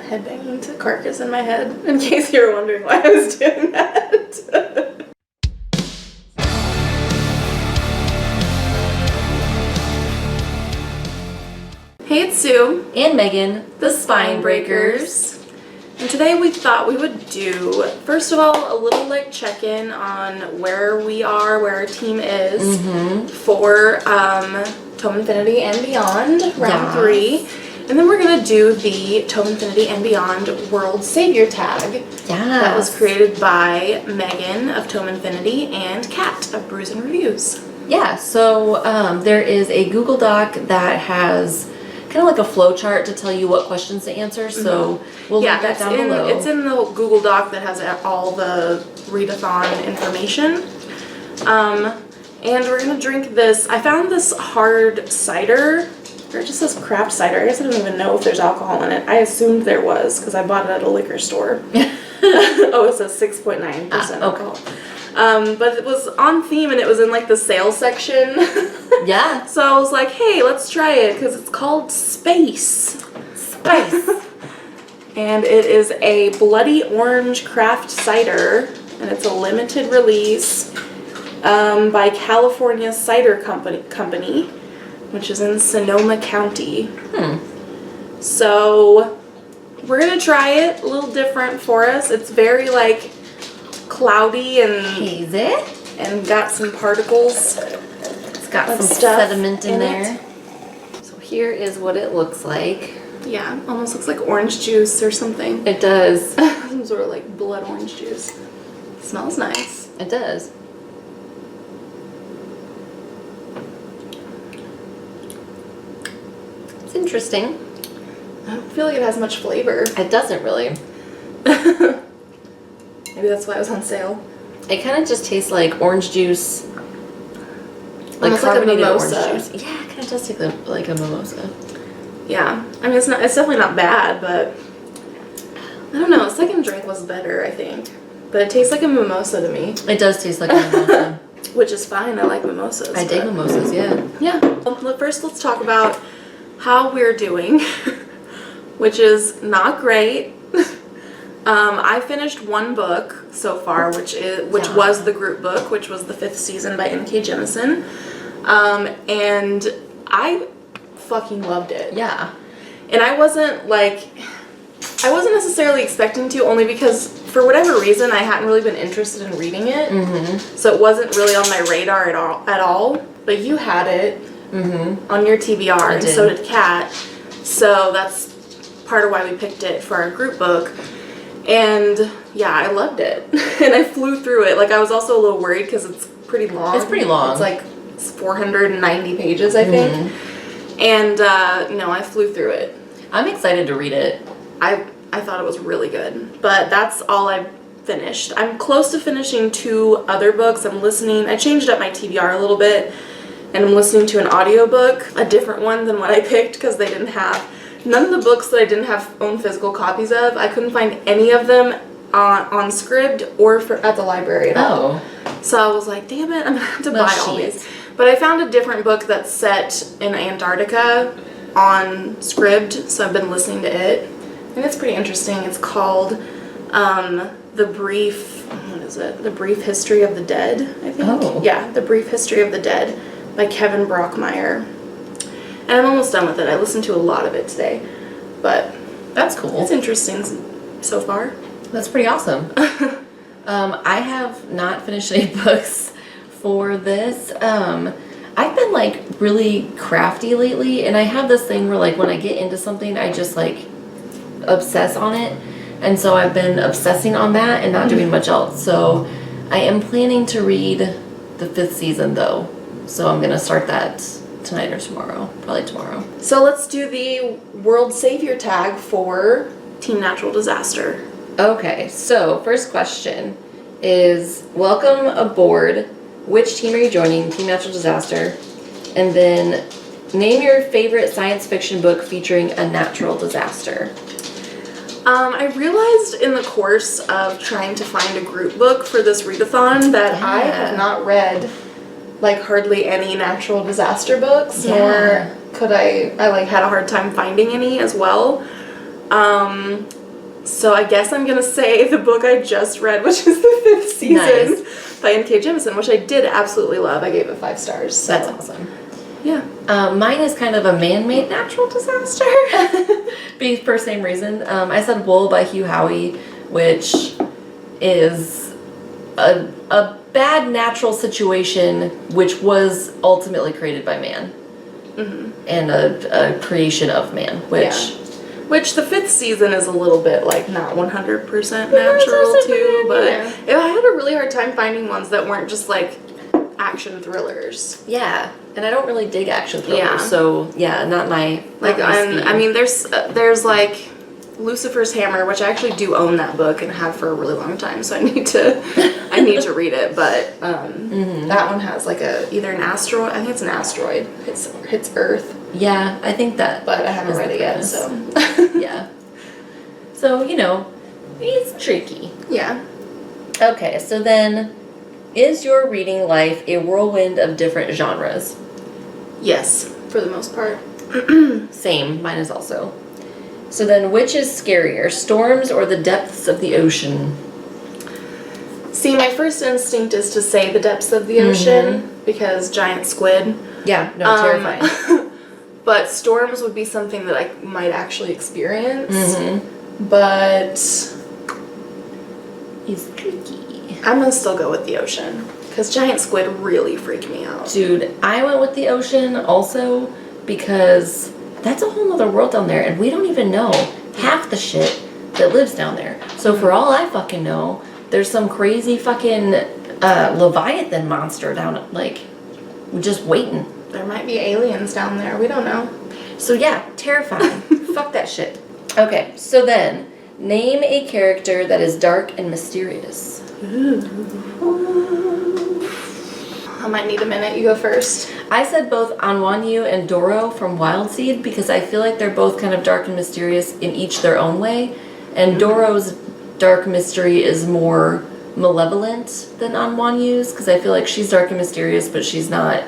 headbanging to Carcass in my head, in case you were wondering why I was doing that. Hey, it's Sue. And Megan, the Spine Breakers. And today we thought we would do, first of all, a little like check-in on where we are, where our team is for Tome Infinity and Beyond, round 3. And then we're going to do the Tome Infinity and Beyond World Savior tag. That was created by Megan of Tome Infinity and Kat of Brews and Reviews. Yeah, so there is a Google Doc that has kind of like a flow chart to tell you what questions to answer, so we'll link that down below. It's in the Google Doc that has all the readathon information. And we're going to drink this. I found this hard cider. Or it just says craft cider. I guess I don't even know if there's alcohol in it. I assumed there was because I bought it at a liquor store. Oh, it says 6.9% alcohol. But it was on theme and it was in like the sales section. Yeah. So I was like, hey, let's try it because it's called Space. And it is a bloody orange craft cider and it's a limited release by California Cider Company, which is in Sonoma County. So we're gonna try it. A little different for us. It's very like cloudy and hazy and got some particles. It's got some sediment in there. So here is what it looks like. Yeah, almost looks like orange juice or something. It does. Some sort of like blood orange juice. Smells nice. It does. It's interesting. I don't feel like it has much flavor. It doesn't really. Maybe that's why it was on sale. It kind of just tastes like orange juice. Almost like a mimosa. Orange juice. Yeah, it kind of does taste like a mimosa. Yeah, I mean it's definitely not bad, but I don't know. Second drink was better, I think. But it tastes like a mimosa to me. It does taste like a mimosa. Which is fine. I like mimosas. I dig mimosas, yeah. Yeah. Well, first, let's talk about how we're doing, which is not great. I finished one book so far, which was the group book, which was the 5th season by N.K. Jemisin, and I fucking loved it. Yeah. And I wasn't necessarily expecting to, only because for whatever reason I hadn't really been interested in reading it, so it wasn't really on my radar at all. But you had it on your TBR, and so did Kat. So that's part of why we picked it for our group book. And yeah, I loved it. And I flew through it. Like, I was also a little worried because it's pretty long. It's pretty long. It's like 490 pages, I think. And no, I flew through it. I'm excited to read it. I thought it was really good. But that's all I finished. I'm close to finishing 2 other books. I changed up my TBR a little bit, and I'm listening to an audiobook, a different one than what I picked because they didn't have none of the books that I didn't have own physical copies of. I couldn't find any of them on Scribd or at the library at all. So I was like, damn it, I'm gonna have to buy all these. But I found a different book that's set in Antarctica on Scribd, so I've been listening to it. And it's pretty interesting. It's called The Brief History of the Dead, I think. Oh. Yeah, The Brief History of the Dead by Kevin Brockmeyer. And I'm almost done with it. I listened to a lot of it today. But that's cool. It's interesting so far. That's pretty awesome. I have not finished any books for this. I've been like really crafty lately, and I have this thing where like when I get into something, I just like obsess on it. And so I've been obsessing on that and not doing much else. So I am planning to read the 5th season though. So I'm gonna start that tonight or tomorrow, probably tomorrow. So let's do the World Savior tag for Team Natural Disaster. Okay, so first question is, welcome aboard. Which team are you joining? Team Natural Disaster. And then name your favorite science fiction book featuring a natural disaster. I realized in the course of trying to find a group book for this readathon that I have not read like hardly any natural disaster books, nor could I like had a hard time finding any as well. So I guess I'm gonna say the book I just read, which is the 5th season by N.K. Jemisin, which I did absolutely love. I gave it 5 stars. So. That's awesome. Yeah. Mine is kind of a man-made natural disaster. For same reason. I said Wool by Hugh Howey, which is a bad natural situation which was ultimately created by man. Mm-hmm. And a creation of man, Which the 5th season is a little bit like not 100% natural too, but I had a really hard time finding ones that weren't just like action thrillers. Yeah, and I don't really dig action thrillers, so not my like. I mean, there's like Lucifer's Hammer, which I actually do own that book and have for a really long time, so I need to read it. But that one has like either an asteroid. I think it's an asteroid. Hits Earth. Yeah, I think that. But I haven't read it yet, so. Yeah. So, it's tricky. Yeah. Okay, so then, is your reading life a whirlwind of different genres? Yes, for the most part. Same, mine is also. So then, which is scarier, storms or the depths of the ocean? See, my first instinct is to say the depths of the ocean, because giant squid. Yeah, no, terrifying. But storms would be something that I might actually experience. But it's tricky. I'm gonna still go with the ocean, because giant squid really freak me out. Dude, I went with the ocean also because that's a whole other world down there, and we don't even know half the shit that lives down there. So for all I fucking know, there's some crazy fucking Leviathan monster down, like, just waiting. There might be aliens down there. We don't know. So yeah, terrifying. Fuck that shit. Okay, so then, name a character that is dark and mysterious. I might need a minute. You go first. I said both Anwanyu and Doro from Wild Seed because I feel like they're both kind of dark and mysterious in each their own way. And Doro's dark mystery is more malevolent than Anwanyu's because I feel like she's dark and mysterious, but she's not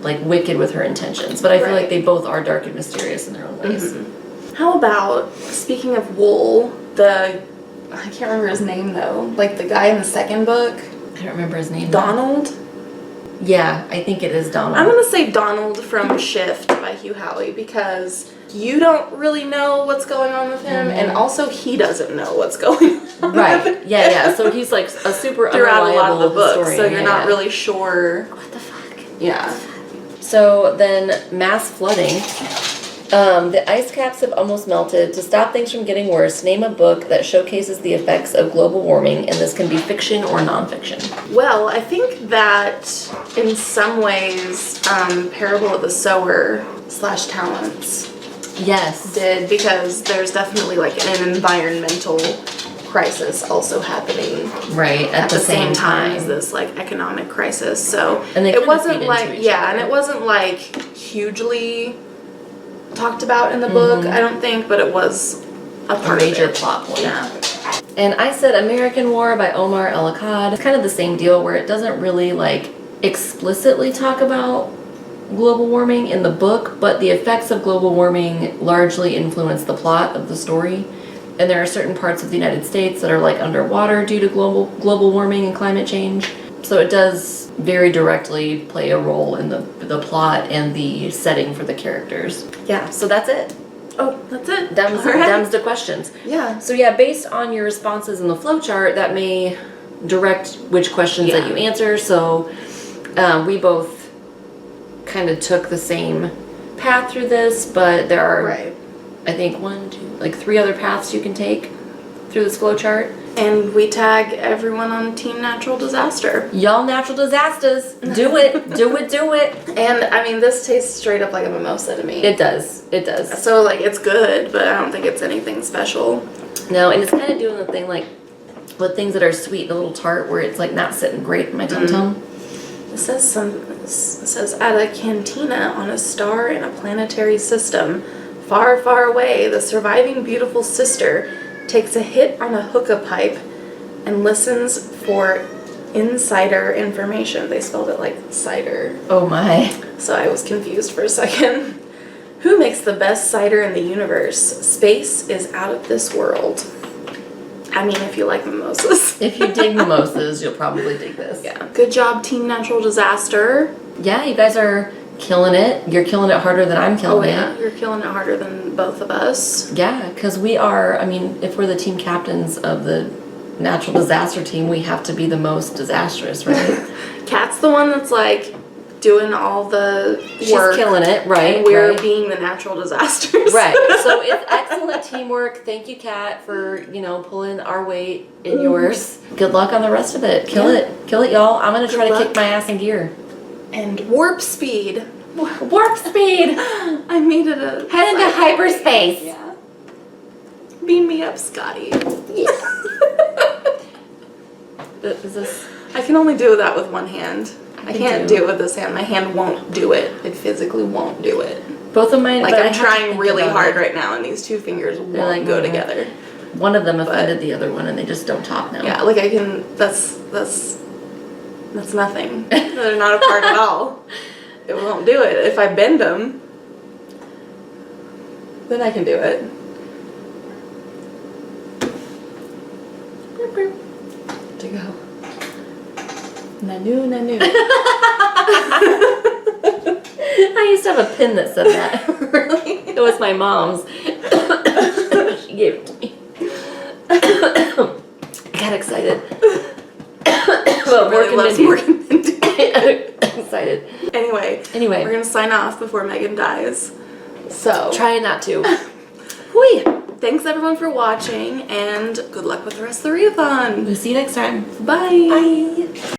like wicked with her intentions. But I feel like they both are dark and mysterious in their own ways. How about, speaking of Wool, I can't remember his name though, like the guy in the second book. I don't remember his name. Donald? Yeah, I think it is Donald. I'm going to say Donald from Shift by Hugh Howey because you don't really know what's going on with him, and also he doesn't know what's going on. Right. Yeah. So he's like a super throughout a lot of the books, historian, so you're not really sure. What the fuck? Yeah. So then, mass flooding. The ice caps have almost melted. To stop things from getting worse, name a book that showcases the effects of global warming, and this can be fiction or nonfiction. Well, I think that in some ways, Parable of the Sower / Talents. Yes. Did, because there's definitely like an environmental crisis also happening at the same time as this like economic crisis. So and it wasn't like and it wasn't like hugely talked about in the book, I don't think, but it was a part major of it. plot point. Yeah. And I said American War by Omar El-Akkad. It's kind of the same deal where it doesn't really like explicitly talk about global warming in the book, but the effects of global warming largely influence the plot of the story. And there are certain parts of the United States that are like underwater due to global warming and climate change. So it does very directly play a role in the plot and the setting for the characters. Yeah, so that's it. Oh, that's it. Them's the questions. Yeah. So yeah, based on your responses in the flowchart, that may direct which questions that you answer. So we both kind of took the same path through this, but there are, I think, 3 other paths you can take through this flowchart. And we tag everyone on Team Natural Disaster. Y'all natural disasters. Do it. do it. And I mean, this tastes straight up like a mimosa to me. It does. So like, it's good, but I don't think it's anything special. No, and it's kind of doing the thing like with things that are sweet and a little tart where it's like not sitting great in my tum-tum. It says at a cantina on a star in a planetary system, far, far away, the surviving beautiful sister takes a hit on a hookah pipe and listens for insider information. They spelled it like cider. Oh my. So I was confused for a second. Who makes the best cider in the universe? Space is out of this world. I mean, if you like mimosas. If you dig mimosas, you'll probably dig this. Yeah. Good job, Team Natural Disaster. Yeah, you guys are killing it. You're killing it harder than I'm killing it. You're killing it harder than both of us. Yeah, because we are, I mean, if we're the team captains of the natural disaster team, we have to be the most disastrous, right? Kat's the one that's like doing all the She's work. killing it, right? And we're right. being the natural disasters. Right. So it's excellent teamwork. Thank you, Kat, for, pulling our weight in yours. Good luck on the rest of it. Kill it. Kill it, y'all. I'm going to try to kick my ass in gear. And warp speed. Warp speed. I made it a... Head into hyperspace. Yeah. Beam me up, Scotty. Yeah. Is this... I can only do that with one hand. I can't do do it with this hand. My hand won't do it. It physically won't do it. Both of mine... Like, but I I'm have to trying think really about hard it. right now, and these two fingers won't like, go together. One of them offended the other one, and they just don't talk now. Yeah, like I can... That's nothing. They're not a part at all. It won't do it. If I bend them, then I can do it. To go. Nanu, nanu. I used to have a pin that said that. Really? It was my mom's. She gave it to me. I got excited. Well, Really loves Morgan Mindy. Excited. Anyway, we're gonna sign off before Megan dies. So try not to. Whee! Thanks everyone for watching, and good luck with the rest of the readathon. We'll see you next time. Bye. Bye.